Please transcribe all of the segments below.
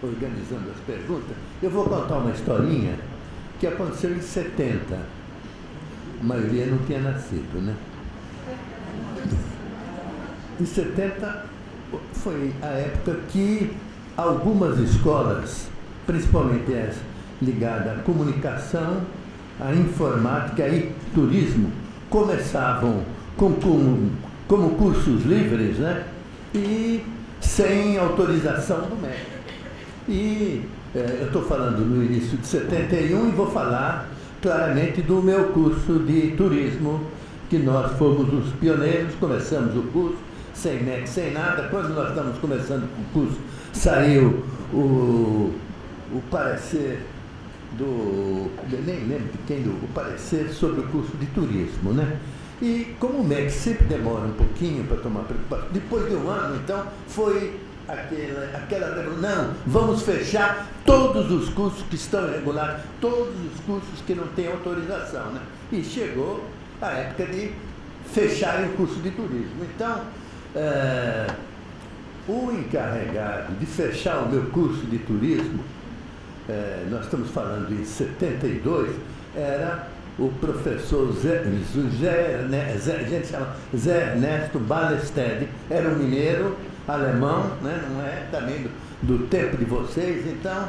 organizando as perguntas, eu vou contar uma historinha que aconteceu em 70. A maioria não tinha nascido, né? Em 70 foi a época que algumas escolas, principalmente essa ligada à comunicação, à informática e turismo, começavam como cursos livres, né? E sem autorização do MEC. E eu estou falando no início de 71 e vou falar claramente do meu curso de turismo, que nós fomos os pioneiros, começamos o curso sem MEC, sem nada. Quando nós estamos começando o curso, saiu o parecer nem lembro de quem, o parecer sobre o curso de turismo, né? E como o MEC sempre demora um pouquinho para tomar preocupação, depois de um ano, então, foi aquela não, vamos fechar todos os cursos que estão irregulares, todos os cursos que não têm autorização, né? E chegou a época de fecharem o curso de turismo. Então, o encarregado de fechar o meu curso de turismo, nós estamos falando em 72, era o professor Zé Ernesto Ballestede. Era um mineiro alemão, né? Não é também do tempo de vocês. Então,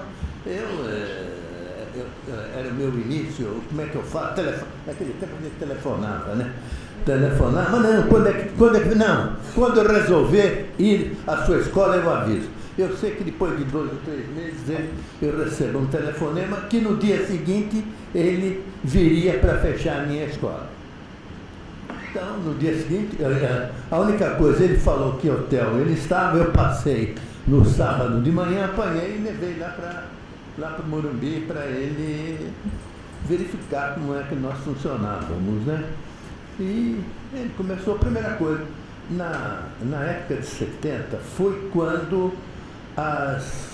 era o meu início, como é que eu falo? Naquele tempo a gente telefonava, né? Telefonava, mas não, quando eu resolver ir à sua escola, eu aviso. Eu sei que depois de 2 ou 3 meses eu recebo um telefonema que no dia seguinte ele viria para fechar a minha escola. Então, no dia seguinte, a única coisa, ele falou que hotel ele estava, eu passei no sábado de manhã, apanhei e levei lá para o Morumbi para ele verificar como é que nós funcionávamos, né? E ele começou, a primeira coisa, na época de 70, foi quando as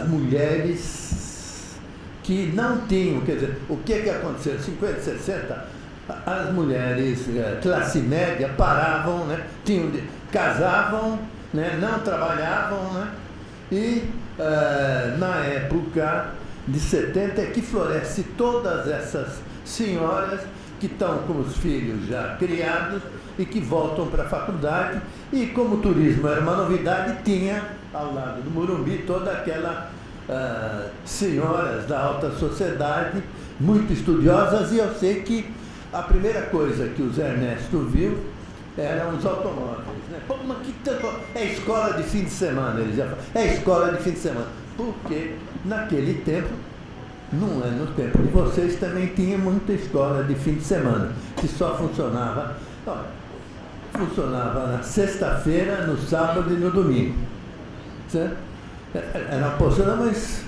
mulheres que não tinham, quer dizer, o que aconteceu? 50, 60, as mulheres classe média paravam, né? Casavam, né? Não trabalhavam, né? E na época de 70 é que floresce todas essas senhoras que estão com os filhos já criados e que voltam para a faculdade. E como o turismo era uma novidade, tinha ao lado do Morumbi toda aquela senhoras da alta sociedade, muito estudiosas, e eu sei que a primeira coisa que o Zé Ernesto viu eram os automóveis, né? Pô, mas que tanto... É escola de fim de semana, eles já falam. É escola de fim de semana. Porque naquele tempo, não é no tempo de vocês, também tinha muita escola de fim de semana, que só funcionava na sexta-feira, no sábado e no domingo. Certo? Era uma postura, mas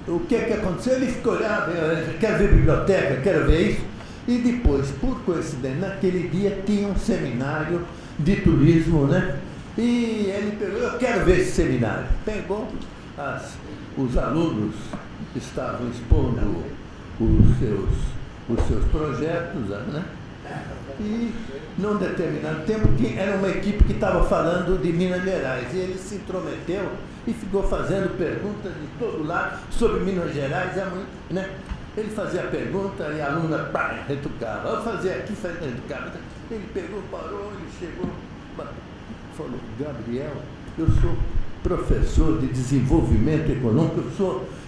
o que aconteceu? Ele ficou olhando, quero ver biblioteca, quero ver isso. E depois, por coincidência, naquele dia tinha um seminário de turismo, né? E ele pegou, eu quero ver esse seminário. Pegou, os alunos estavam expondo os seus projetos, né? E, num determinado tempo, era uma equipe que estava falando de Minas Gerais. E ele se intrometeu e ficou fazendo perguntas de todo lado sobre Minas Gerais, né? Ele fazia a pergunta e a aluna retocava. Eu fazia aqui, retocava. Ele pegou, parou, ele chegou, falou: Gabriel, eu sou professor de desenvolvimento econômico,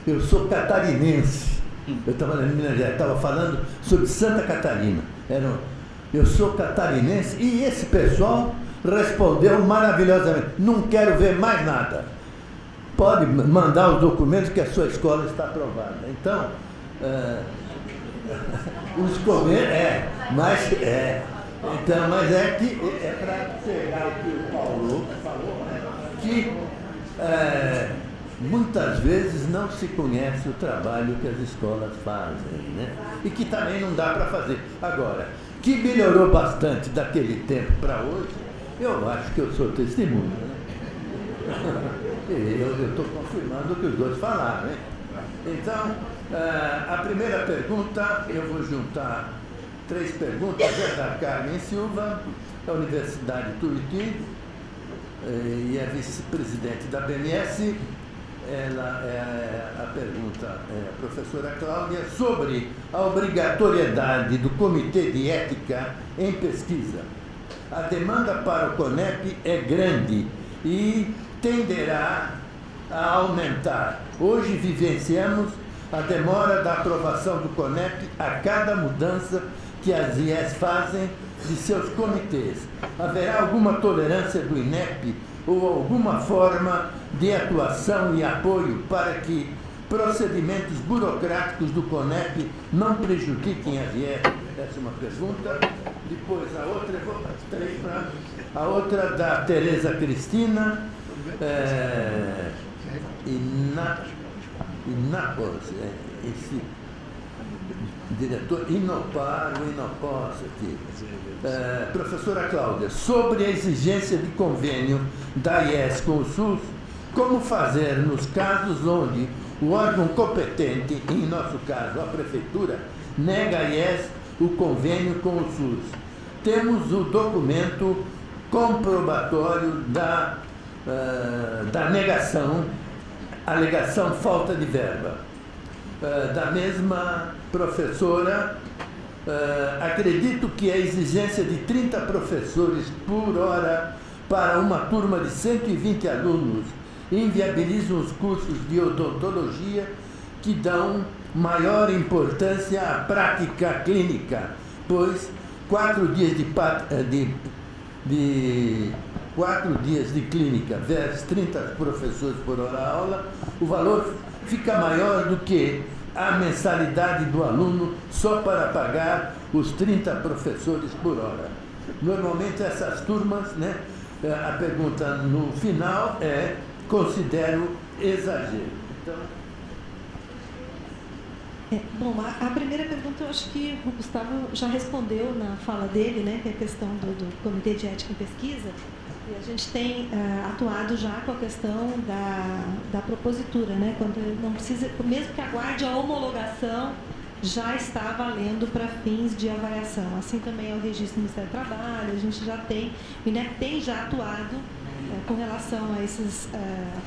eu sou catarinense. Eu estava em Minas Gerais, estava falando sobre Santa Catarina. Eu sou catarinense, e esse pessoal respondeu maravilhosamente: não quero ver mais nada. Pode mandar os documentos que a sua escola está aprovada. Então, os comentários, mas é que é para pegar o que o Paulo falou, né? Que muitas vezes não se conhece o trabalho que as escolas fazem, né? E que também não dá para fazer. Agora, que melhorou bastante daquele tempo para hoje, eu acho que eu sou testemunha, né? Eu estou confirmando o que os dois falaram, né? Então, a primeira pergunta, eu vou juntar 3 perguntas, é da Carmen Silva, da Universidade Tuiuti, e é vice-presidente da BNS, a pergunta, professora Cláudia, sobre a obrigatoriedade do Comitê de Ética em pesquisa. A demanda para o CONEP é grande e tenderá a aumentar. Hoje vivenciamos a demora da aprovação do CONEP a cada mudança que as IES fazem de seus comitês. Haverá alguma tolerância do INEP ou alguma forma de atuação e apoio para que procedimentos burocráticos do CONEP não prejudiquem as IES? Essa é uma pergunta. Depois a outra da Tereza Cristina, esse diretor Inopos aqui. Professora Cláudia, sobre a exigência de convênio da IES com o SUS, como fazer nos casos onde o órgão competente, em nosso caso a Prefeitura, nega a IES o convênio com o SUS? Temos o documento comprobatório da negação, alegação falta de verba. Da mesma professora, acredito que a exigência de 30 professores por hora para uma turma de 120 alunos inviabiliza os cursos de odontologia que dão maior importância à prática clínica, pois 4 dias de clínica versus 30 professores por hora aula, o valor fica maior do que a mensalidade do aluno só para pagar os 30 professores por hora. Normalmente essas turmas, né, a pergunta no final é: considero exagero. Então... Bom, a primeira pergunta eu acho que o Gustavo já respondeu na fala dele, né, que é a questão do Comitê de Ética em Pesquisa, e a gente tem atuado já com a questão da propositura, né, quando não precisa, mesmo que aguarde a homologação, já está valendo para fins de avaliação. Assim também é o registro do Ministério do Trabalho, a gente já tem, o INEP tem já atuado com relação a esses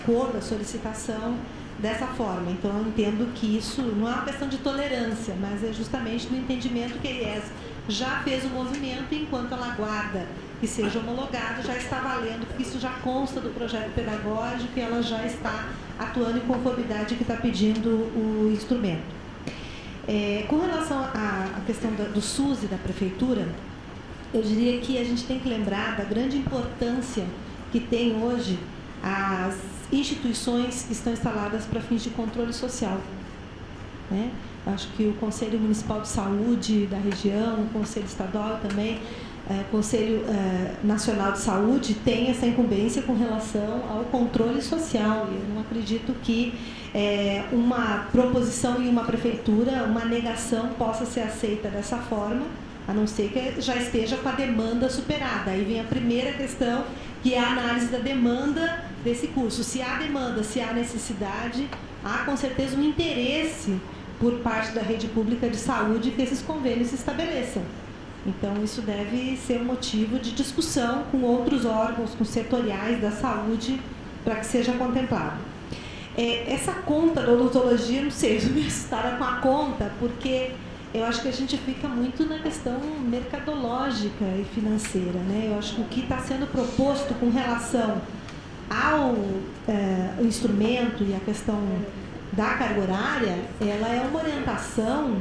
acordos, a solicitação, dessa forma. Então, eu entendo que isso não é uma questão de tolerância, mas é justamente do entendimento que a IES já fez o movimento e, enquanto ela aguarda que seja homologado, já está valendo, porque isso já consta do projeto pedagógico e ela já está atuando em conformidade que está pedindo o instrumento. Com relação à questão do SUS e da Prefeitura, eu diria que a gente tem que lembrar da grande importância que tem hoje as instituições que estão instaladas para fins de controle social, né? Acho que o Conselho Municipal de Saúde da região, o Conselho Estadual também, o Conselho Nacional de Saúde tem essa incumbência com relação ao controle social. Eu não acredito que uma proposição em uma prefeitura, uma negação possa ser aceita dessa forma, a não ser que já esteja com a demanda superada. Aí vem a primeira questão, que é a análise da demanda desse curso. Se há demanda, se há necessidade, há com certeza um interesse por parte da rede pública de saúde que esses convênios se estabeleçam. Então, isso deve ser um motivo de discussão com outros órgãos, com setoriais da saúde, para que seja contemplado. Essa conta da odontologia, não sei, eu me assustada com a conta, porque eu acho que a gente fica muito na questão mercadológica e financeira, né? Eu acho que o que está sendo proposto com relação ao instrumento e a questão da carga horária, ela é uma orientação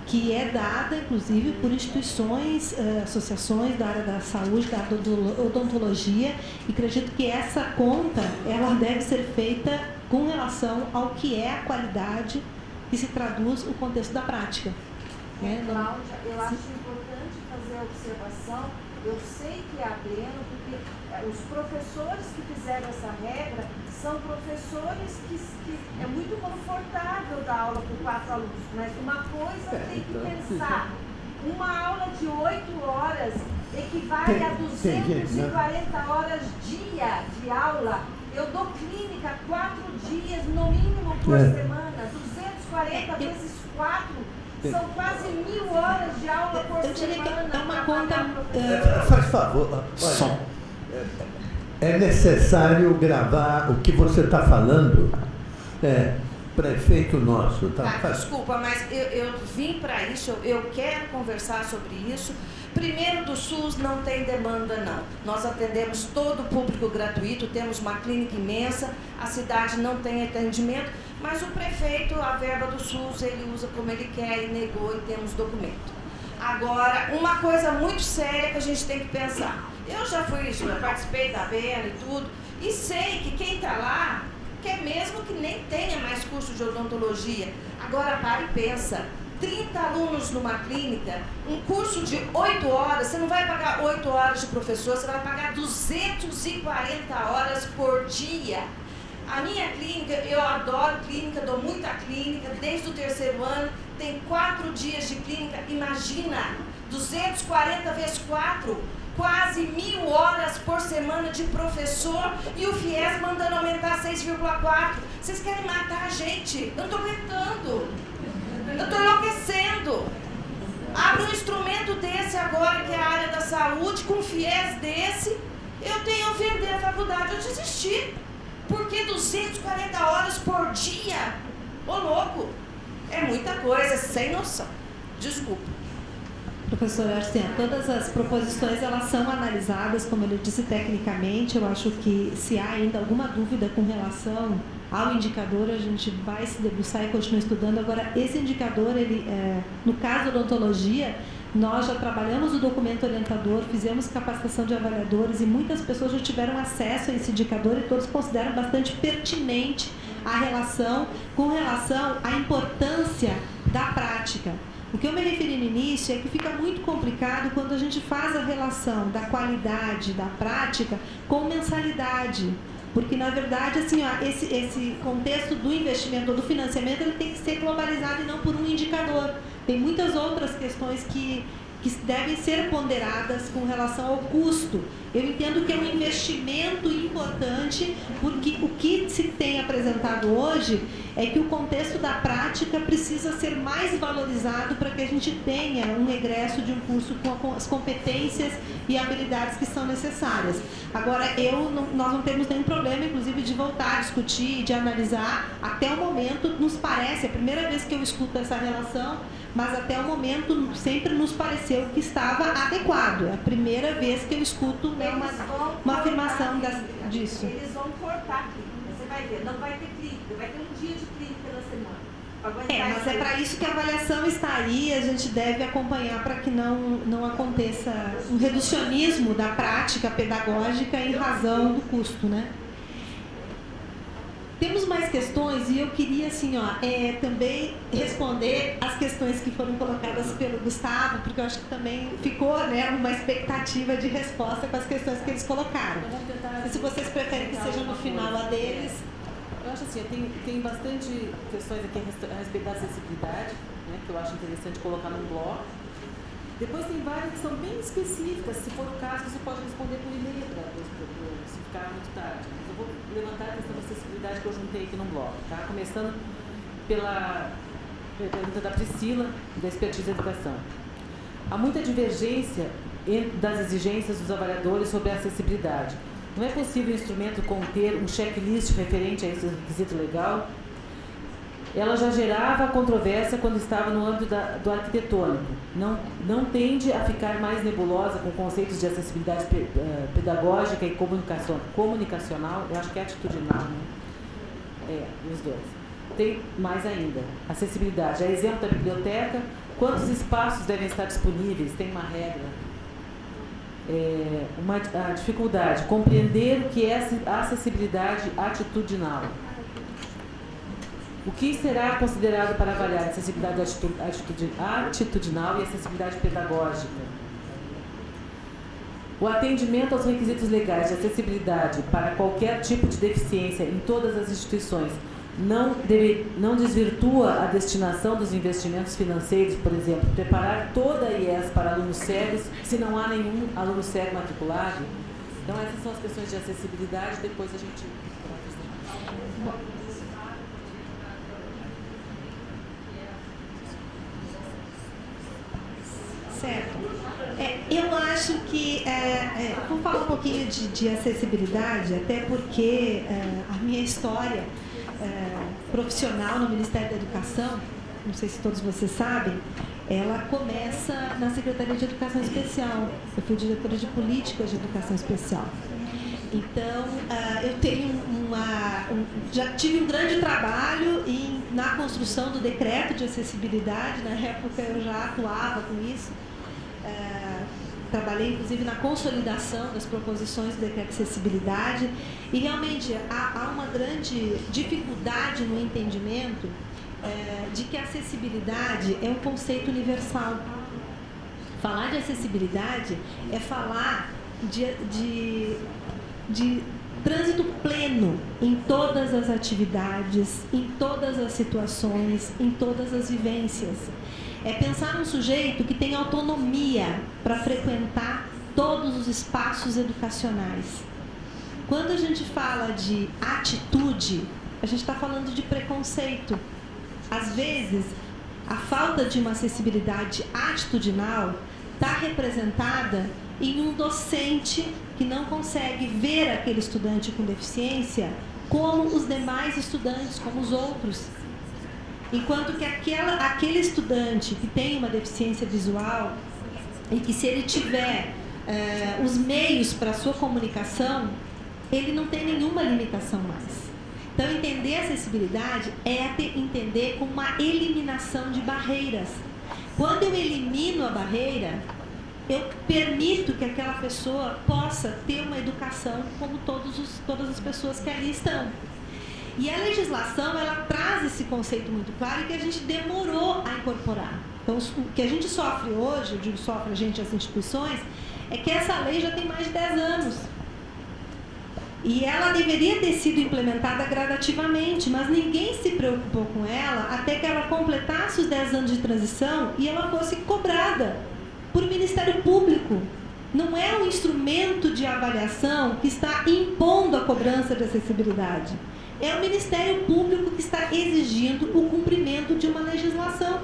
que é dada, inclusive, por instituições, associações da área da saúde, da odontologia, e acredito que essa conta, ela deve ser feita com relação ao que é a qualidade que se traduz o contexto da prática. Cláudia, eu acho importante fazer a observação, eu sei que há pleno, porque os professores que fizeram essa regra são professores que é muito confortável dar aula com 4 alunos, mas uma coisa tem que pensar, uma aula de 8 horas equivale a 240 horas dia de aula. Eu dou clínica 4 dias, no mínimo, por semana, 240 vezes 4. São quase 1000 horas de aula por semana. Eu diria que é uma conta... Faz favor, olha, é necessário gravar o que você está falando, prefeito nosso. Tá, desculpa, mas eu vim para isso, eu quero conversar sobre isso. Primeiro, do SUS não tem demanda, não. Nós atendemos todo o público gratuito, temos uma clínica imensa, a cidade não tem atendimento, mas o prefeito, a verba do SUS, ele usa como ele quer e negou e temos documento. Agora, uma coisa muito séria que a gente tem que pensar. Eu já participei da BENA e tudo, e sei que quem está lá quer mesmo que nem tenha mais curso de odontologia. Agora, para e pensa. 30 alunos numa clínica, um curso de 8 horas, você não vai pagar 8 horas de professor, você vai pagar 240 horas por dia. A minha clínica, eu adoro clínica, dou muita clínica, desde o 3º ano, tem 4 dias de clínica, imagina, 240 vezes 4, quase 1.000 horas por semana de professor e o FIES mandando aumentar 6,4. Vocês querem matar a gente? Eu não estou aguentando. Eu estou enlouquecendo. Abre um instrumento desse agora, que é a área da saúde, com FIES desse, eu tenho a vender a faculdade, eu desisti. Porque 240 horas por dia? Ô louco, é muita coisa, sem noção. Desculpa. Professora Arsen, todas as proposições elas são analisadas, como eu disse, tecnicamente. Eu acho que se há ainda alguma dúvida com relação ao indicador, a gente vai se debruçar e continuar estudando. Agora, esse indicador, ele, no caso da odontologia, nós já trabalhamos o documento orientador, fizemos capacitação de avaliadores e muitas pessoas já tiveram acesso a esse indicador e todos consideram bastante pertinente a relação com relação à importância da prática. O que eu me referi no início é que fica muito complicado quando a gente faz a relação da qualidade da prática com mensalidade. Porque, na verdade, assim, ó, esse contexto do investimento ou do financiamento ele tem que ser globalizado e não por um indicador. Tem muitas outras questões que devem ser ponderadas com relação ao custo. Eu entendo que é um investimento importante, porque o que se tem apresentado hoje é que o contexto da prática precisa ser mais valorizado para que a gente tenha um egresso de um curso com as competências e habilidades que são necessárias. Agora, nós não temos nenhum problema, inclusive, de voltar a discutir, de analisar. Até o momento, nos parece, é a primeira vez que eu escuto essa relação, mas até o momento sempre nos pareceu que estava adequado. É a primeira vez que eu escuto uma afirmação disso. Eles vão cortar a clínica, você vai ver, não vai ter clínica, vai ter um dia de clínica na semana. Mas é para isso que a avaliação está aí, a gente deve acompanhar para que não aconteça um reducionismo da prática pedagógica em razão do custo, né? Temos mais questões e eu queria, assim, também responder as questões que foram colocadas pelo Gustavo, porque eu acho que também ficou, né, uma expectativa de resposta com as questões que eles colocaram. E se vocês preferem que seja no final a deles... Eu acho assim, tem bastante questões aqui a respeito da acessibilidade, né, que eu acho interessante colocar num bloco. Depois tem várias que são bem específicas, se for o caso, você pode responder por e-mail, se ficar muito tarde. Eu vou levantar a questão da acessibilidade que eu juntei aqui num bloco, tá? Começando pela pergunta da Priscila, da Expertise Educação. Há muita divergência das exigências dos avaliadores sobre a acessibilidade. Não é possível o instrumento conter um checklist referente a esse requisito legal? Ela já gerava controvérsia quando estava no âmbito do arquitetônico. Não tende a ficar mais nebulosa com conceitos de acessibilidade pedagógica e comunicacional, eu acho que é atitudinal, né? Os dois. Tem mais ainda, acessibilidade. A exemplo da biblioteca, quantos espaços devem estar disponíveis? Tem uma regra. A dificuldade, compreender o que é acessibilidade atitudinal. O que será considerado para avaliar acessibilidade atitudinal e acessibilidade pedagógica? O atendimento aos requisitos legais de acessibilidade para qualquer tipo de deficiência em todas as instituições não desvirtua a destinação dos investimentos financeiros, por exemplo, preparar toda a IES para alunos cegos, se não há nenhum aluno cego matriculado? Então, essas são as questões de acessibilidade, depois a gente... Certo. Eu acho que... vou falar um pouquinho de acessibilidade, até porque a minha história profissional no Ministério da Educação, não sei se todos vocês sabem, ela começa na Secretaria de Educação Especial. Eu fui diretora de Políticas de Educação Especial. Então, eu tenho já tive um grande trabalho na construção do decreto de acessibilidade. Na época eu já atuava com isso. Trabalhei, inclusive, na consolidação das proposições do decreto de acessibilidade. E, realmente, há uma grande dificuldade no entendimento de que a acessibilidade é um conceito universal. Falar de acessibilidade é falar de trânsito pleno em todas as atividades, em todas as situações, em todas as vivências. É pensar num sujeito que tem autonomia para frequentar todos os espaços educacionais. Quando a gente fala de atitude, a gente está falando de preconceito. Às vezes, a falta de uma acessibilidade atitudinal está representada em um docente que não consegue ver aquele estudante com deficiência como os demais estudantes, como os outros. Enquanto que aquele estudante que tem uma deficiência visual e que, se ele tiver os meios para a sua comunicação, ele não tem nenhuma limitação mais. Então, entender a acessibilidade é entender como uma eliminação de barreiras. Quando eu elimino a barreira, eu permito que aquela pessoa possa ter uma educação como todas as pessoas que ali estão. E a legislação, ela traz esse conceito muito claro e que a gente demorou a incorporar. Então, o que a gente sofre hoje, eu digo sofre a gente, as instituições, é que essa lei já tem mais de 10 anos. E ela deveria ter sido implementada gradativamente, mas ninguém se preocupou com ela até que ela completasse os 10 anos de transição e ela fosse cobrada por Ministério Público. Não é um instrumento de avaliação que está impondo a cobrança de acessibilidade. É o Ministério Público que está exigindo o cumprimento de uma legislação.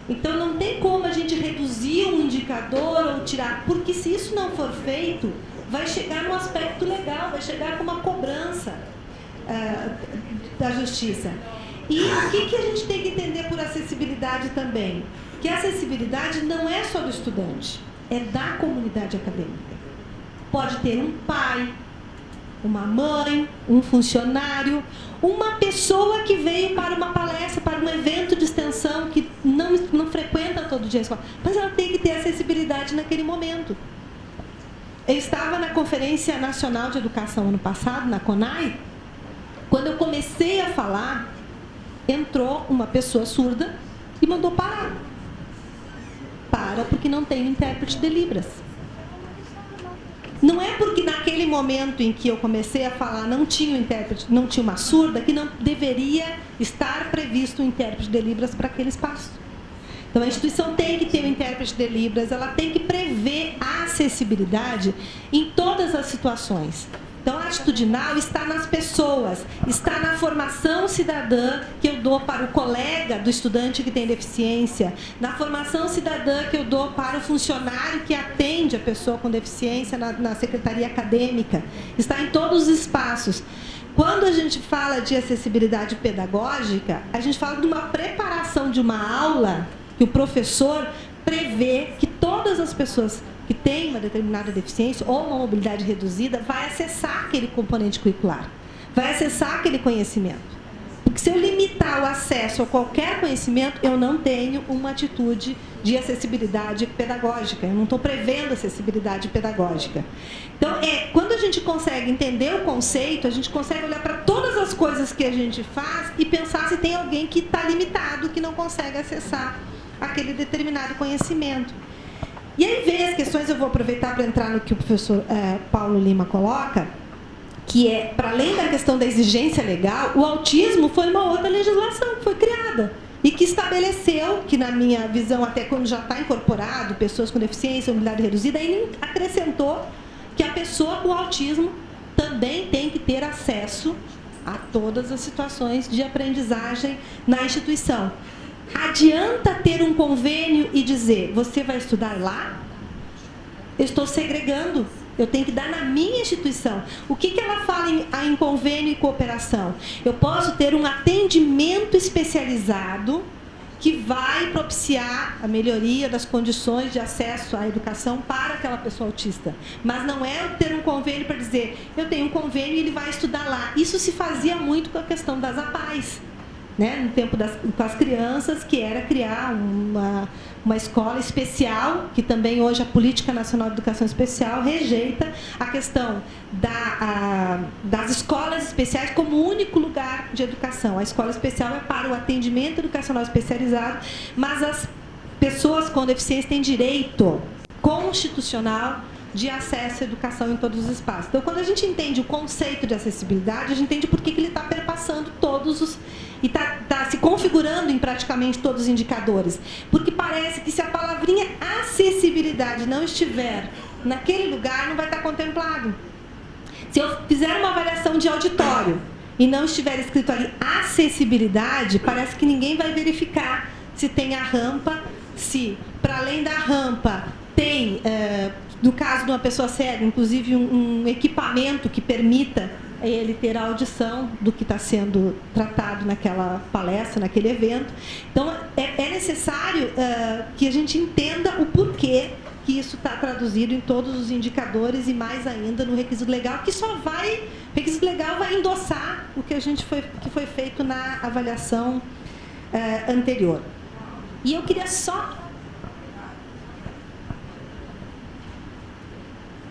Então, não tem como a gente reduzir um indicador ou tirar, porque se isso não for feito, vai chegar no aspecto legal, vai chegar com uma cobrança da justiça. E o que a gente tem que entender por acessibilidade também? Que a acessibilidade não é só do estudante, é da comunidade acadêmica. Pode ter um pai, uma mãe, um funcionário, uma pessoa que veio para uma palestra, para um evento de extensão, que não frequenta todo dia a escola, mas ela tem que ter acessibilidade naquele momento. Eu estava na Conferência Nacional de Educação ano passado, na CONAI. Quando eu comecei a falar, entrou uma pessoa surda e mandou parar. Para, porque não tem intérprete de Libras. Não é porque naquele momento em que eu comecei a falar não tinha um intérprete, não tinha uma surda, que não deveria estar previsto um intérprete de Libras para aquele espaço. Então, a instituição tem que ter um intérprete de Libras, ela tem que prever a acessibilidade em todas as situações. Então, a atitudinal está nas pessoas, está na formação cidadã que eu dou para o colega do estudante que tem deficiência, na formação cidadã que eu dou para o funcionário que atende a pessoa com deficiência na secretaria acadêmica, está em todos os espaços. Quando a gente fala de acessibilidade pedagógica, a gente fala de uma preparação de uma aula que o professor prevê que todas as pessoas que têm uma determinada deficiência ou uma mobilidade reduzida vai acessar aquele componente curricular, vai acessar aquele conhecimento. Porque se eu limitar o acesso a qualquer conhecimento, eu não tenho uma atitude de acessibilidade pedagógica, eu não estou prevendo acessibilidade pedagógica. Então, quando a gente consegue entender o conceito, a gente consegue olhar para todas as coisas que a gente faz e pensar se tem alguém que está limitado, que não consegue acessar aquele determinado conhecimento. E aí vem as questões, eu vou aproveitar para entrar no que o professor Paulo Lima coloca, que é, para além da questão da exigência legal, o autismo foi uma outra legislação que foi criada e que estabeleceu, que na minha visão, até quando já está incorporado, pessoas com deficiência, mobilidade reduzida, ele acrescentou que a pessoa com autismo também tem que ter acesso a todas as situações de aprendizagem na instituição. Adianta ter um convênio e dizer, você vai estudar lá? Eu estou segregando. Eu tenho que dar na minha instituição. O que ela fala em convênio e cooperação? Eu posso ter um atendimento especializado que vai propiciar a melhoria das condições de acesso à educação para aquela pessoa autista. Mas não é ter um convênio para dizer, eu tenho um convênio e ele vai estudar lá. Isso se fazia muito com a questão das APAES, né? No tempo com as crianças, que era criar uma escola especial, que também hoje a Política Nacional de Educação Especial rejeita a questão das escolas especiais como único lugar de educação. A escola especial é para o atendimento educacional especializado, mas as pessoas com deficiência têm direito constitucional de acesso à educação em todos os espaços. Então, quando a gente entende o conceito de acessibilidade, a gente entende por que ele está perpassando todos os... e está se configurando em praticamente todos os indicadores. Porque parece que se a palavrinha acessibilidade não estiver naquele lugar, não vai estar contemplado. Se eu fizer uma avaliação de auditório e não estiver escrito ali acessibilidade, parece que ninguém vai verificar se tem a rampa, se, para além da rampa, tem, no caso de uma pessoa cega, inclusive um equipamento que permita ele ter a audição do que está sendo tratado naquela palestra, naquele evento. Então, é necessário que a gente entenda o porquê que isso está traduzido em todos os indicadores e mais ainda no requisito legal, que o requisito legal vai endossar o que que foi feito na avaliação anterior. E eu queria só...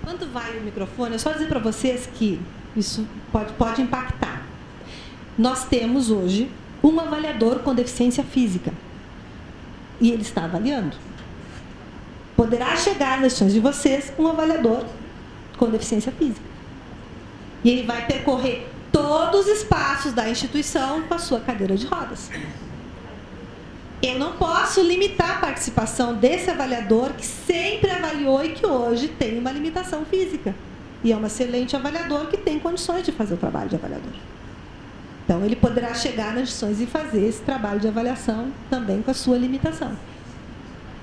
Quando vai o microfone, é só dizer para vocês que isso pode impactar. Nós temos hoje um avaliador com deficiência física. E ele está avaliando. Poderá chegar nas instituições de vocês um avaliador com deficiência física. E ele vai percorrer todos os espaços da instituição com a sua cadeira de rodas. Eu não posso limitar a participação desse avaliador que sempre avaliou e que hoje tem uma limitação física. E é um excelente avaliador que tem condições de fazer o trabalho de avaliador. Então, ele poderá chegar nas instituições e fazer esse trabalho de avaliação também com a sua limitação.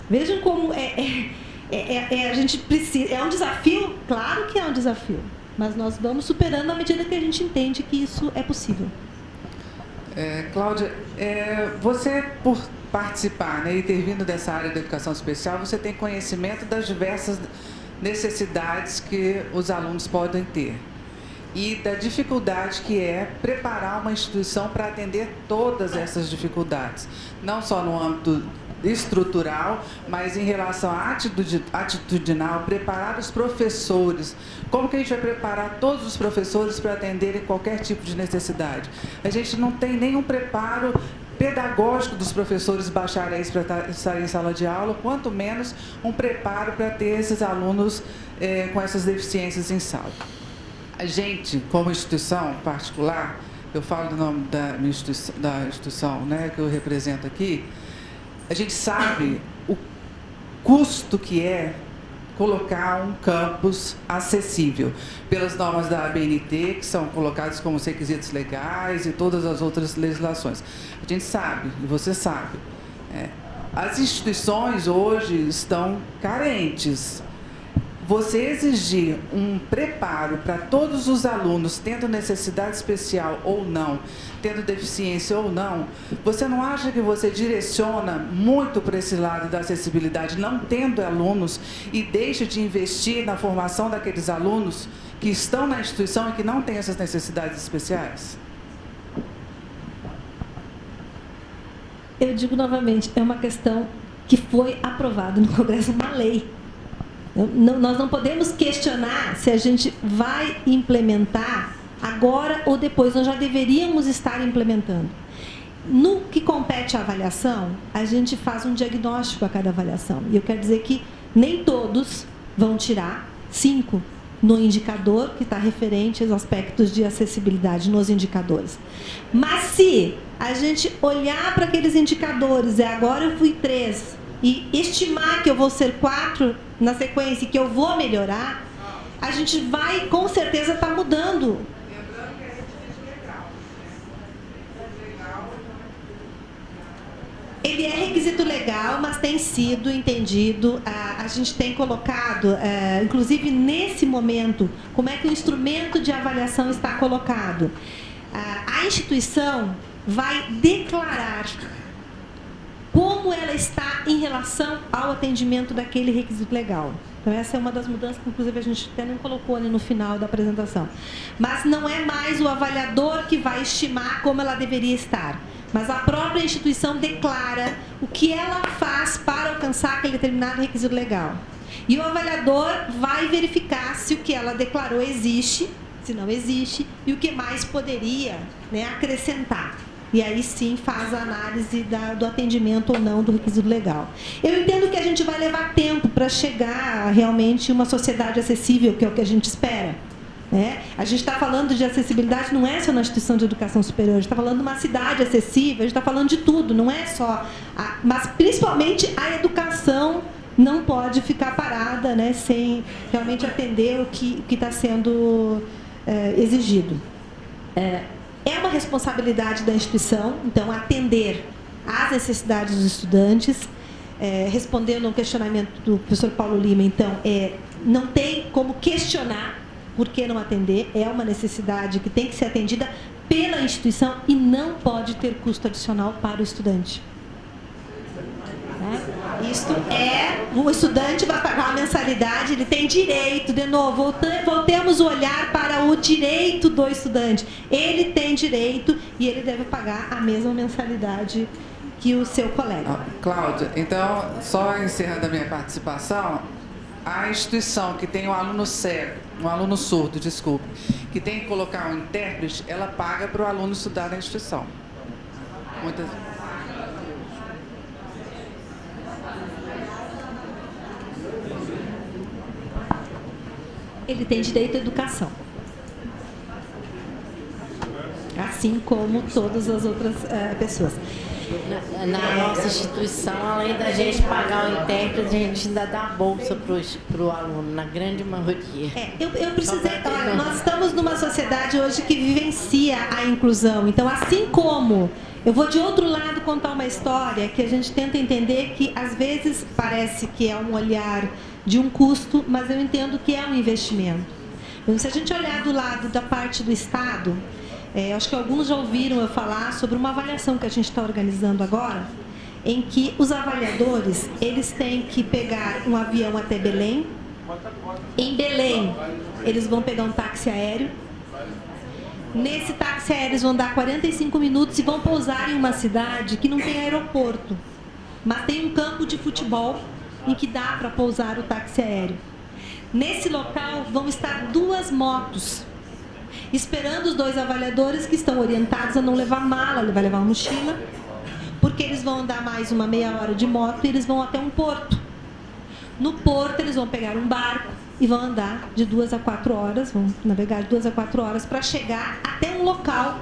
Vejam como a gente precisa... É um desafio? Claro que é um desafio. Mas nós vamos superando à medida que a gente entende que isso é possível. Cláudia, você, por participar, né, e ter vindo dessa área da educação especial, você tem conhecimento das diversas necessidades que os alunos podem ter e da dificuldade que é preparar uma instituição para atender todas essas dificuldades, não só no âmbito estrutural, mas em relação à atitudinal, preparar os professores. Como que a gente vai preparar todos os professores para atenderem qualquer tipo de necessidade? A gente não tem nenhum preparo pedagógico dos professores bacharéis para estar em sala de aula, quanto menos um preparo para ter esses alunos com essas deficiências em sala. A gente, como instituição particular, eu falo do nome da instituição, né, que eu represento aqui, a gente sabe o custo que é colocar um campus acessível, pelas normas da ABNT, que são colocadas como requisitos legais e todas as outras legislações. A gente sabe, e você sabe, as instituições hoje estão carentes. Você exigir um preparo para todos os alunos, tendo necessidade especial ou não, tendo deficiência ou não, você não acha que você direciona muito para esse lado da acessibilidade, não tendo alunos, e deixa de investir na formação daqueles alunos que estão na instituição e que não têm essas necessidades especiais? Eu digo novamente, é uma questão que foi aprovada no Congresso, uma lei. Nós não podemos questionar se a gente vai implementar agora ou depois. Nós já deveríamos estar implementando. No que compete à avaliação, a gente faz um diagnóstico a cada avaliação. E eu quero dizer que nem todos vão tirar 5 no indicador que está referente aos aspectos de acessibilidade nos indicadores. Mas se a gente olhar para aqueles indicadores, agora eu fui 3, e estimar que eu vou ser 4 na sequência e que eu vou melhorar, a gente vai, com certeza, estar mudando. Lembrando que a gente fez legal. Ele é requisito legal, mas tem sido entendido, a gente tem colocado, inclusive nesse momento, como é que o instrumento de avaliação está colocado. A instituição vai declarar como ela está em relação ao atendimento daquele requisito legal. Então, essa é uma das mudanças que, inclusive, a gente até não colocou ali no final da apresentação. Mas não é mais o avaliador que vai estimar como ela deveria estar, mas a própria instituição declara o que ela faz para alcançar aquele determinado requisito legal. E o avaliador vai verificar se o que ela declarou existe, se não existe, e o que mais poderia, né, acrescentar. E aí sim faz a análise do atendimento ou não do requisito legal. Eu entendo que a gente vai levar tempo para chegar a realmente uma sociedade acessível, que é o que a gente espera. Né? A gente está falando de acessibilidade, não é só na instituição de educação superior, a gente está falando de uma cidade acessível, a gente está falando de tudo, não é só... mas principalmente a educação não pode ficar parada, né, sem realmente atender o que está sendo exigido. É uma responsabilidade da instituição, então, atender às necessidades dos estudantes. Respondendo ao questionamento do professor Paulo Lima, então, não tem como questionar por que não atender, é uma necessidade que tem que ser atendida pela instituição e não pode ter custo adicional para o estudante. Isto o estudante vai pagar uma mensalidade, ele tem direito, de novo, voltemos o olhar para o direito do estudante. Ele tem direito e ele deve pagar a mesma mensalidade que o seu colega. Cláudia, então, só encerrando a minha participação, a instituição que tem um aluno cego, um aluno surdo, desculpe, que tem que colocar um intérprete, ela paga para o aluno estudar na instituição. Muitas... Ele tem direito à educação. Assim como todas as outras pessoas. Na nossa instituição, além da gente pagar o intérprete, a gente ainda dá bolsa para o aluno, na grande maioria. Eu precisei... Olha, nós estamos numa sociedade hoje que vivencia a inclusão. Então, assim como... Eu vou de outro lado contar uma história que a gente tenta entender que, às vezes, parece que é um olhar de um custo, mas eu entendo que é um investimento. Então, se a gente olhar do lado da parte do Estado, acho que alguns já ouviram eu falar sobre uma avaliação que a gente está organizando agora, em que os avaliadores, eles têm que pegar um avião até Belém. Em Belém, eles vão pegar um táxi aéreo. Nesse táxi aéreo, eles vão dar 45 minutos e vão pousar em uma cidade que não tem aeroporto, mas tem um campo de futebol em que dá para pousar o táxi aéreo. Nesse local vão estar 2 motos, esperando os 2 avaliadores que estão orientados a não levar mala, ele vai levar uma mochila, porque eles vão andar mais uma meia hora de moto e eles vão até um porto. No porto, eles vão pegar um barco e vão andar de 2 a 4 horas, vão navegar de 2 a 4 horas para chegar até um local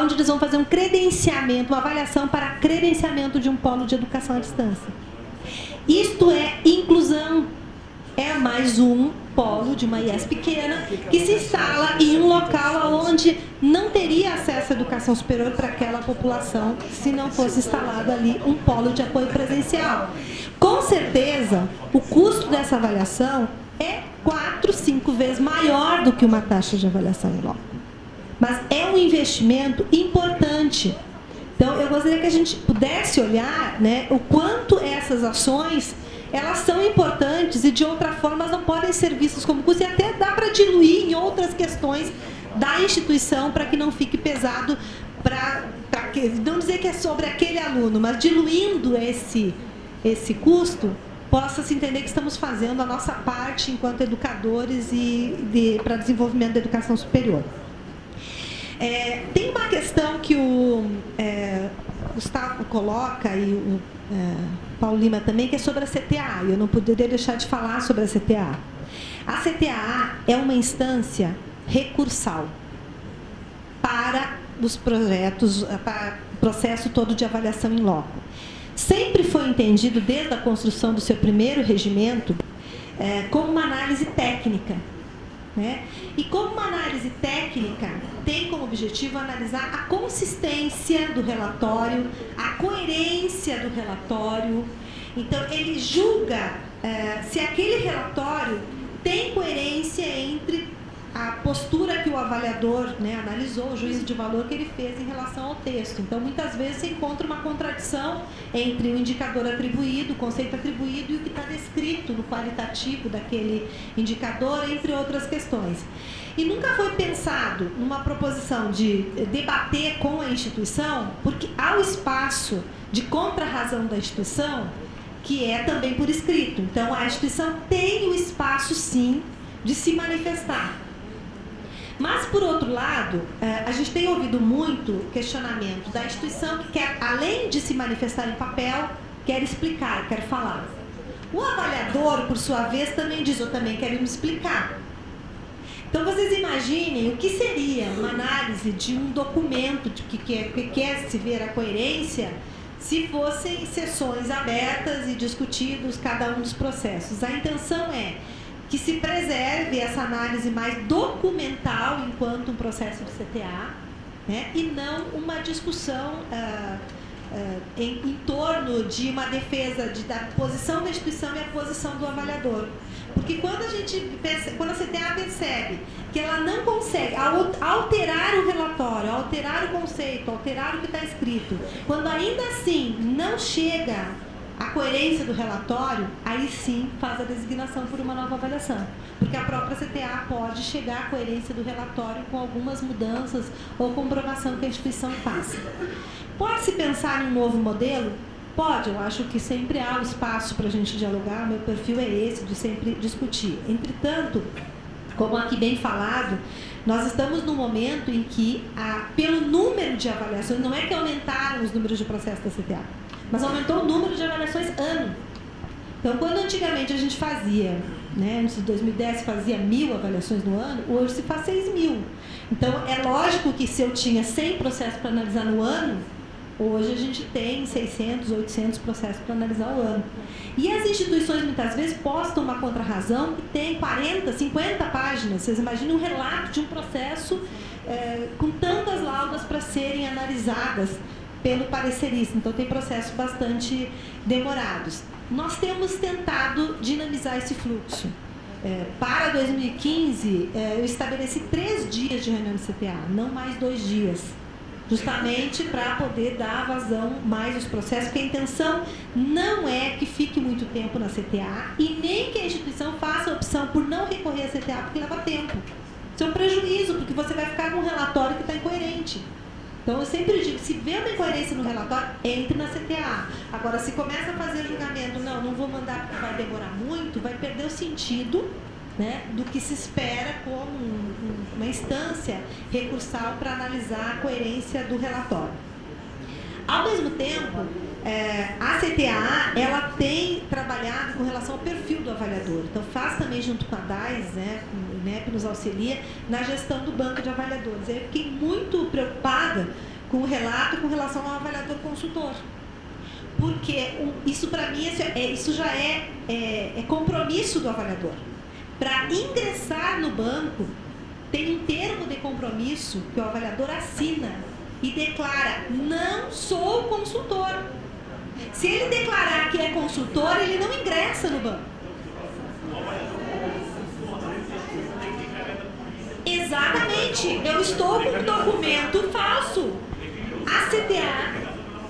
onde eles vão fazer um credenciamento, uma avaliação para credenciamento de um polo de educação à distância. Isto é inclusão. É mais um polo de uma IES pequena que se instala em um local onde não teria acesso à educação superior para aquela população se não fosse instalado ali um polo de apoio presencial. Com certeza, o custo dessa avaliação é 4, 5 vezes maior do que uma taxa de avaliação em loco. Mas é um investimento importante. Então, eu gostaria que a gente pudesse olhar, né, o quanto essas ações, elas são importantes e, de outra forma, elas não podem ser vistas como custo. E até dá para diluir em outras questões da instituição para que não fique pesado, não dizer que é sobre aquele aluno, mas diluindo esse custo, possa-se entender que estamos fazendo a nossa parte enquanto educadores para desenvolvimento da educação superior. Tem uma questão que o Gustavo coloca e o Paulo Lima também, que é sobre a CTA. Eu não poderia deixar de falar sobre a CTA. A CTA é uma instância recursal para os projetos, para o processo todo de avaliação em loco. Sempre foi entendido, desde a construção do seu primeiro regimento, como uma análise técnica. né? E como uma análise técnica tem como objetivo analisar a consistência do relatório, a coerência do relatório. Então, ele julga se aquele relatório tem coerência entre a postura que o avaliador, né, analisou, o juízo de valor que ele fez em relação ao texto. Então, muitas vezes você encontra uma contradição entre o indicador atribuído, o conceito atribuído e o que está descrito no qualitativo daquele indicador, entre outras questões. E nunca foi pensado numa proposição de debater com a instituição, porque há o espaço de contrarrazão da instituição, que é também por escrito. Então, a instituição tem o espaço, sim, de se manifestar. Mas, por outro lado, a gente tem ouvido muito questionamento da instituição que quer, além de se manifestar em papel, quer explicar, quer falar. O avaliador, por sua vez, também diz, eu também quero me explicar. Então, vocês imaginem o que seria uma análise de um documento de que quer se ver a coerência se fossem sessões abertas e discutidos cada um dos processos. A intenção é que se preserve essa análise mais documental enquanto um processo de CTA, né, e não uma discussão em torno de uma defesa da posição da instituição e a posição do avaliador. Porque quando a CTA percebe que ela não consegue alterar o relatório, alterar o conceito, alterar o que está escrito, quando ainda assim não chega a coerência do relatório, aí sim faz a designação por uma nova avaliação. Porque a própria CTA pode chegar à coerência do relatório com algumas mudanças ou comprovação que a instituição faça. Pode-se pensar em um novo modelo? Pode, eu acho que sempre há um espaço para a gente dialogar, o meu perfil é esse, de sempre discutir. Entretanto, como aqui bem falado, nós estamos num momento em que, pelo número de avaliações, não é que aumentaram os números de processo da CTA, mas aumentou o número de avaliações ano. Então, quando antigamente a gente fazia, né, antes de 2010 se fazia 1.000 avaliações no ano, hoje se faz 6.000. Então, é lógico que se eu tinha 100 processos para analisar no ano, hoje a gente tem 600, 800 processos para analisar o ano. E as instituições muitas vezes postam uma contrarrazão que tem 40, 50 páginas. Vocês imaginam um relato de um processo com tantas laudas para serem analisadas pelo parecerista. Então, tem processos bastante demorados. Nós temos tentado dinamizar esse fluxo. Para 2015, eu estabeleci 3 dias de reunião de CTA, não mais 2 dias. Justamente para poder dar vazão mais aos processos, porque a intenção não é que fique muito tempo na CTA e nem que a instituição faça a opção por não recorrer à CTA, porque leva tempo. Isso é um prejuízo, porque você vai ficar com um relatório que está incoerente. Então, eu sempre digo, se vê uma incoerência no relatório, entre na CTA. Agora, se começa a fazer julgamento, não vou mandar porque vai demorar muito, vai perder o sentido, né, do que se espera como uma instância recursal para analisar a coerência do relatório. Ao mesmo tempo, a CTA ela tem trabalhado com relação ao perfil do avaliador. Então, faz também junto com a DAIS, né, o INEP nos auxilia na gestão do banco de avaliadores. Eu fiquei muito preocupada com o relato com relação ao avaliador consultor. Porque isso, para mim, isso já é compromisso do avaliador. Para ingressar no banco, tem um termo de compromisso que o avaliador assina e declara, não sou consultor. Se ele declarar que é consultor, ele não ingressa no banco. Exatamente, eu estou com um documento falso.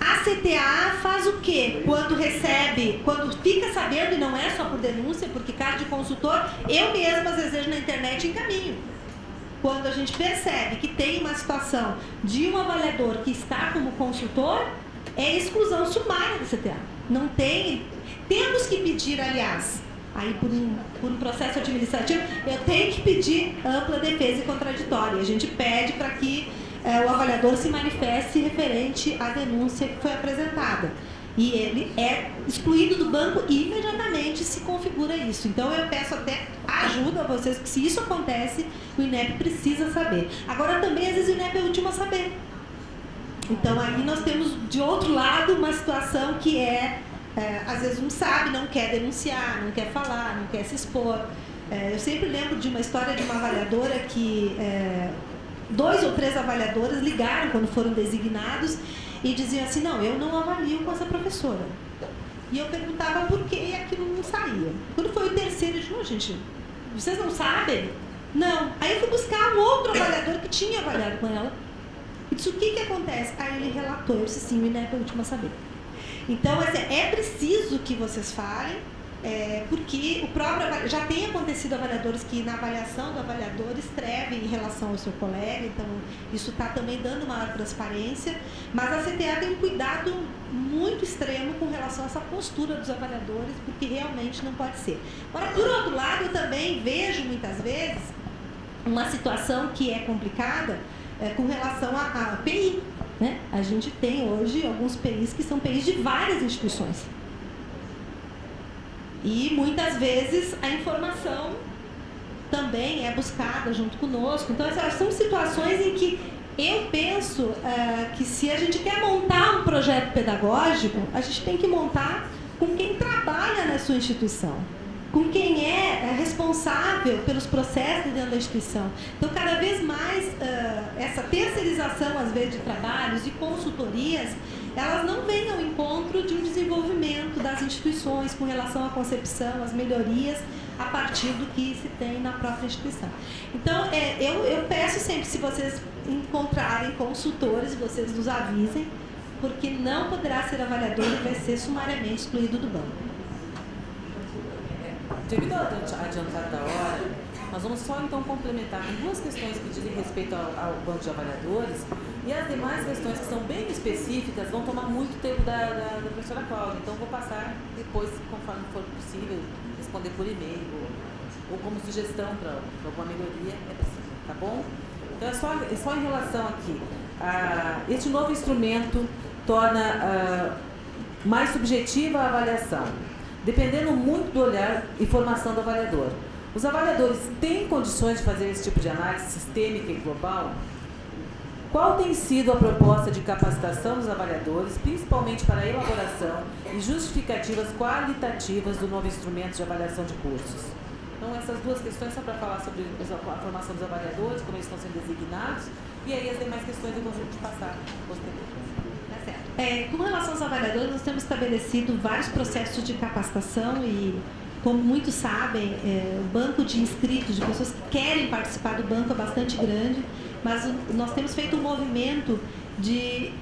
A CTA faz o quê? Quando recebe, quando fica sabendo, e não é só por denúncia, porque caso de consultor, eu mesma, às vezes, na internet encaminho. Quando a gente percebe que tem uma situação de um avaliador que está como consultor, é exclusão sumária da CTA. Não tem... Temos que pedir, aliás, aí por um processo administrativo, eu tenho que pedir ampla defesa e contraditória. A gente pede para que o avaliador se manifeste referente à denúncia que foi apresentada. E ele é excluído do banco e imediatamente se configura isso. Então, eu peço até ajuda a vocês, porque se isso acontece, o INEP precisa saber. Agora, também, às vezes, o INEP é o último a saber. Então, aí nós temos, de outro lado, uma situação que às vezes, não sabe, não quer denunciar, não quer falar, não quer se expor. Eu sempre lembro de uma história de uma avaliadora que 2 ou 3 avaliadores ligaram quando foram designados e diziam assim, não, eu não avalio com essa professora. E eu perguntava por que e aquilo não saía. Quando foi o terceiro, eu disse, não, gente, vocês não sabem? Não. Aí eu fui buscar um outro avaliador que tinha avaliado com ela. E disse, o que acontece? Aí ele relatou, eu disse, sim, o INEP é a última a saber. Então, assim, é preciso que vocês falem, porque o próprio já tem acontecido avaliadores que na avaliação do avaliador escrevem em relação ao seu colega, então isso está também dando maior transparência, mas a CTA tem um cuidado muito extremo com relação a essa postura dos avaliadores, porque realmente não pode ser. Agora, por outro lado, eu também vejo muitas vezes uma situação que é complicada com relação a PI. Né? A gente tem hoje alguns PIs que são PIs de várias instituições. E muitas vezes a informação também é buscada junto conosco. Então, essas são situações em que eu penso que se a gente quer montar um projeto pedagógico, a gente tem que montar com quem trabalha na sua instituição, com quem é responsável pelos processos dentro da instituição. Então, cada vez mais, essa terceirização, às vezes, de trabalhos e consultorias, elas não vêm ao encontro de um desenvolvimento das instituições com relação à concepção, às melhorias, a partir do que se tem na própria instituição. Então, eu peço sempre, se vocês encontrarem consultores, vocês nos avisem, porque não poderá ser avaliador e vai ser sumariamente excluído do banco. Devido ao adiantado da hora, nós vamos só então complementar com 2 questões que dizem respeito ao banco de avaliadores, e as demais questões que são bem específicas vão tomar muito tempo da professora Cláudia. Então vou passar depois, conforme for possível, responder por e-mail ou como sugestão para alguma melhoria, é possível, tá bom? Então é só em relação aqui. Este novo instrumento torna mais subjetiva a avaliação, dependendo muito do olhar e formação do avaliador. Os avaliadores têm condições de fazer esse tipo de análise sistêmica e global? Qual tem sido a proposta de capacitação dos avaliadores, principalmente para a elaboração e justificativas qualitativas do novo instrumento de avaliação de cursos? Então, essas 2 questões só para falar sobre a formação dos avaliadores, como eles estão sendo designados, e aí as demais questões eu vou te passar posteriormente. Com relação aos avaliadores, nós temos estabelecido vários processos de capacitação e, como muitos sabem, o banco de inscritos, de pessoas que querem participar do banco é bastante grande, mas nós temos feito um movimento de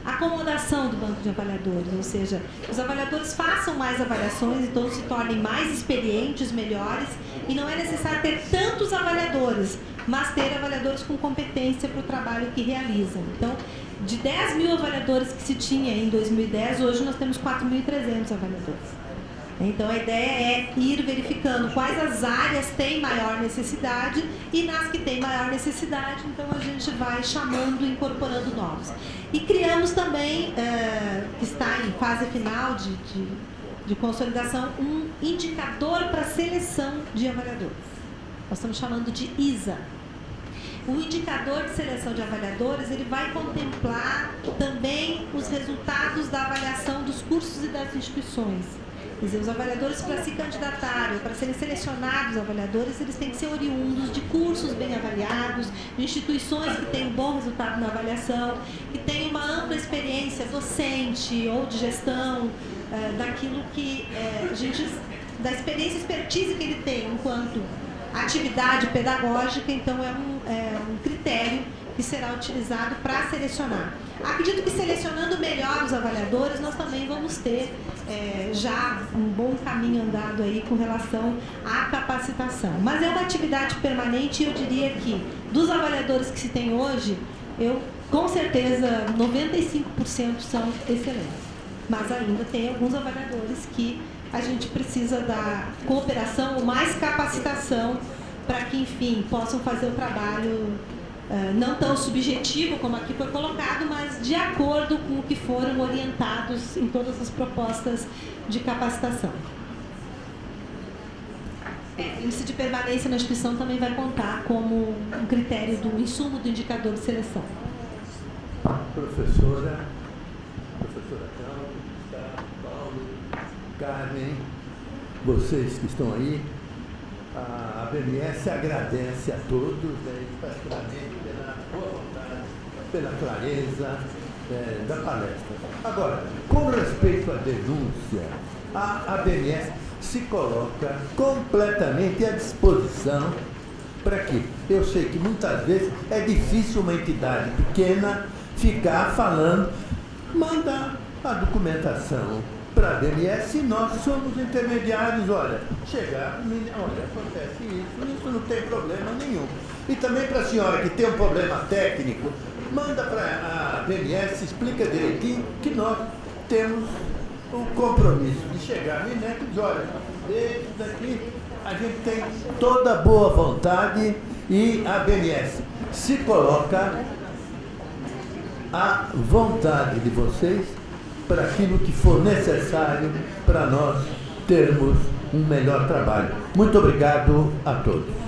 acomodação do banco de avaliadores, ou seja, os avaliadores façam mais avaliações, então se tornem mais experientes, melhores, e não é necessário ter tantos avaliadores, mas ter avaliadores com competência para o trabalho que realizam. Então, de 10 mil avaliadores que se tinha em 2010, hoje nós temos 4.300 avaliadores. Então, a ideia é ir verificando quais as áreas têm maior necessidade e nas que têm maior necessidade, então a gente vai chamando e incorporando novos. E criamos também, que está em fase final de consolidação, um indicador para seleção de avaliadores. Nós estamos chamando de ISA. O indicador de seleção de avaliadores, ele vai contemplar também os resultados da avaliação dos cursos e das instituições. Quer dizer, os avaliadores, para se candidatarem, para serem selecionados avaliadores, eles têm que ser oriundos de cursos bem avaliados, de instituições que têm um bom resultado na avaliação, que têm uma ampla experiência docente ou de gestão, daquilo que a gente, da expertise que ele tem enquanto atividade pedagógica, então é um critério que será utilizado para selecionar. Acredito que selecionando melhor os avaliadores, nós também vamos ter já um bom caminho andado aí com relação à capacitação. Mas é uma atividade permanente e eu diria que dos avaliadores que se tem hoje, com certeza 95% são excelentes. Mas ainda tem alguns avaliadores que a gente precisa da cooperação ou mais capacitação para que, enfim, possam fazer o trabalho não tão subjetivo como aqui foi colocado, mas de acordo com o que foram orientados em todas as propostas de capacitação. O índice de permanência na instituição também vai contar como um critério do insumo do indicador de seleção. Professora Cláudia, Gustavo, Paulo, Carmen, vocês que estão aí, A ABMS agradece a todos, particularmente pela boa vontade, pela clareza da palestra. Agora, com respeito à denúncia, a ABMS se coloca completamente à disposição para quê? Eu sei que muitas vezes é difícil uma entidade pequena ficar falando, manda a documentação para a ABMS e nós somos intermediários, olha, chegar, olha, acontece isso não tem problema nenhum. E também para a senhora que tem um problema técnico, manda para a ABMS, explica direitinho que nós temos o compromisso de chegar no INEP e dizer, olha, desde daqui a gente tem toda a boa vontade e a ABMS se coloca à vontade de vocês para aquilo que for necessário para nós termos um melhor trabalho. Muito obrigado a todos.